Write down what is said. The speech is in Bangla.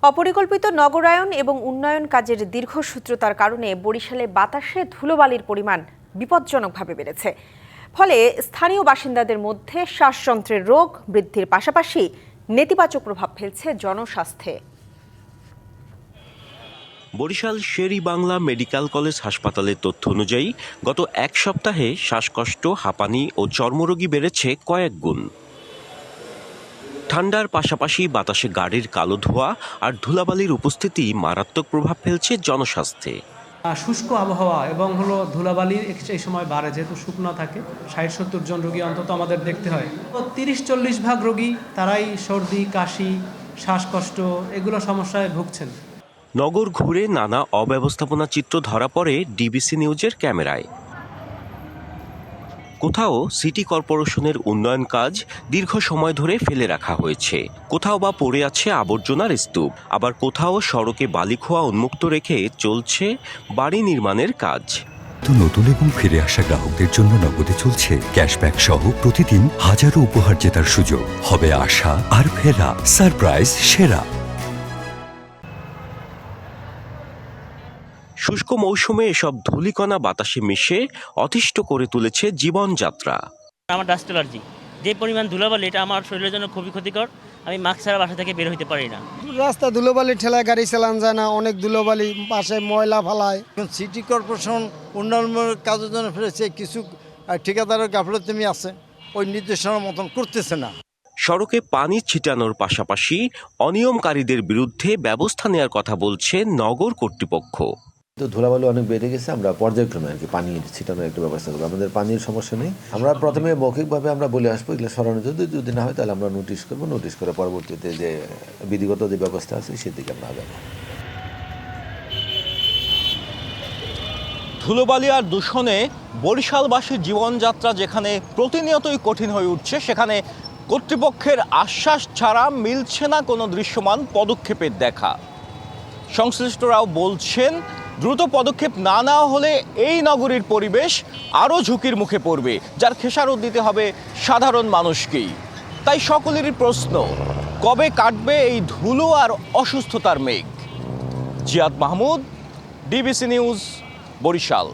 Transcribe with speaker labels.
Speaker 1: অপরিকল্পিত নগরায়ন এবং উন্নয়ন কাজের দীর্ঘসূত্রতার কারণে বরিশালে বাতাসে ধুলোবালির পরিমাণ বিপজ্জনকভাবে বেড়েছে। ফলে স্থানীয় বাসিন্দাদের মধ্যে শ্বাসযন্ত্রের রোগ বৃদ্ধির পাশাপাশি নেতিবাচক প্রভাব ফেলছে জনস্বাস্থ্যে।
Speaker 2: বরিশাল শের-ই-বাংলা মেডিকেল কলেজ হাসপাতালের তথ্য অনুযায়ী গত এক সপ্তাহে শ্বাসকষ্ট, হাঁপানি ও চর্মরোগী বেড়েছে কয়েক গুণ। ঠান্ডার পাশাপাশি বাতাসে গাড়ির কালো ধোঁয়া আর ধুলাবালির উপস্থিতি মারাত্মক প্রভাব ফেলছে জনস্বাস্থ্যে।
Speaker 3: শুষ্ক আবহাওয়া এবং ধুলাবালির এই সময় বাড়ে, যেহেতু শুকনো থাকে ৬০-৭০ জন রোগী অন্তত আমাদের দেখতে হয়। ৩০-৪০ ভাগ রোগী তারাই সর্দি, কাশি, শ্বাসকষ্ট এগুলো সমস্যায় ভুগছেন।
Speaker 2: নগর ঘুরে নানা অব্যবস্থাপনা চিত্র ধরা পড়ে ডিবিসি নিউজের ক্যামেরায়। কোথাও সিটি কর্পোরেশনের উন্নয়ন কাজ দীর্ঘ সময় ধরে ফেলে রাখা হয়েছে, কোথাও বা পড়ে আছে আবর্জনার স্তূপ, আবার কোথাও সড়কে বালিখোয়া উন্মুক্ত রেখে চলছে বাড়ি নির্মাণের কাজ।
Speaker 4: নতুন এবং ফিরে আসা গ্রাহকদের জন্য নগদে চলছে ক্যাশব্যাক সহ প্রতিদিন হাজারো উপহার জেতার সুযোগ। হবে আশা আর ফেরা, সারপ্রাইজ সেরা।
Speaker 2: শুষ্ক মৌসুমে এসব ধূলিকণা বাতাসে মিশে অতিষ্ঠ করে তুলেছে জীবনযাত্রা।
Speaker 5: আমার ডাস্ট অ্যালার্জি, যে পরিমাণ ধুলাবালি এটা আমার শরীরের জন্য খুবই ক্ষতিকর। আমি মাস্ক ছাড়া বাসা থেকে বের হইতে পারি না।
Speaker 6: রাস্তা ধুলোবালি ঠেলায় গাড়ি চালান যায় না, অনেক ধুলোবালি, পাশে ময়লা ফালায়।
Speaker 7: সিটি কর্পোরেশন উন্নয়ন কাজের জন্য ফেলেছে, কিছু ঠিকাদারের গাফলতি আছে, ওই নির্দেশনার মতন করতেছে না।
Speaker 2: সড়কে পানি ছিটানোর পাশাপাশি অনিয়মকারীদের বিরুদ্ধে ব্যবস্থা নেওয়ার কথা বলছে নগর কর্তৃপক্ষ।
Speaker 8: তো ধুলাবালি অনেক বেড়ে গেছে, আমরা পর্যায়ক্রমে আর কি পানি ছিটানোর একটা ব্যবস্থা করবো। আমাদের পানির সমস্যা নেই। আমরা প্রথমে মৌখিকভাবে আমরা বলে আসবো, এগুলো সরানো যদি না হয় তাহলে আমরা নোটিশ করবো। নোটিশ করে পরবর্তীতে যে বিধিগত যে ব্যবস্থা আছে সেদিকে আমরা আগাবো।
Speaker 9: ধুলোবালি আর দূষণে বরিশালবাসীর জীবনযাত্রা যেখানে প্রতিনিয়তই কঠিন হয়ে উঠছে, সেখানে কর্তৃপক্ষের আশ্বাস ছাড়া মিলছে না কোনো দৃশ্যমান পদক্ষেপের দেখা। সংশ্লিষ্টরাও বলছেন, দ্রুত পদক্ষেপ না নেওয়া হলে এই নগরীর পরিবেশ আরও ঝুঁকির মুখে পড়বে, যার খেসারত দিতে হবে সাধারণ মানুষকেই। তাই সকলেরই প্রশ্ন, কবে কাটবে এই ধুলো আর অসুস্থতার মেঘ? Ziad Mahmud, DBC news, Barishal.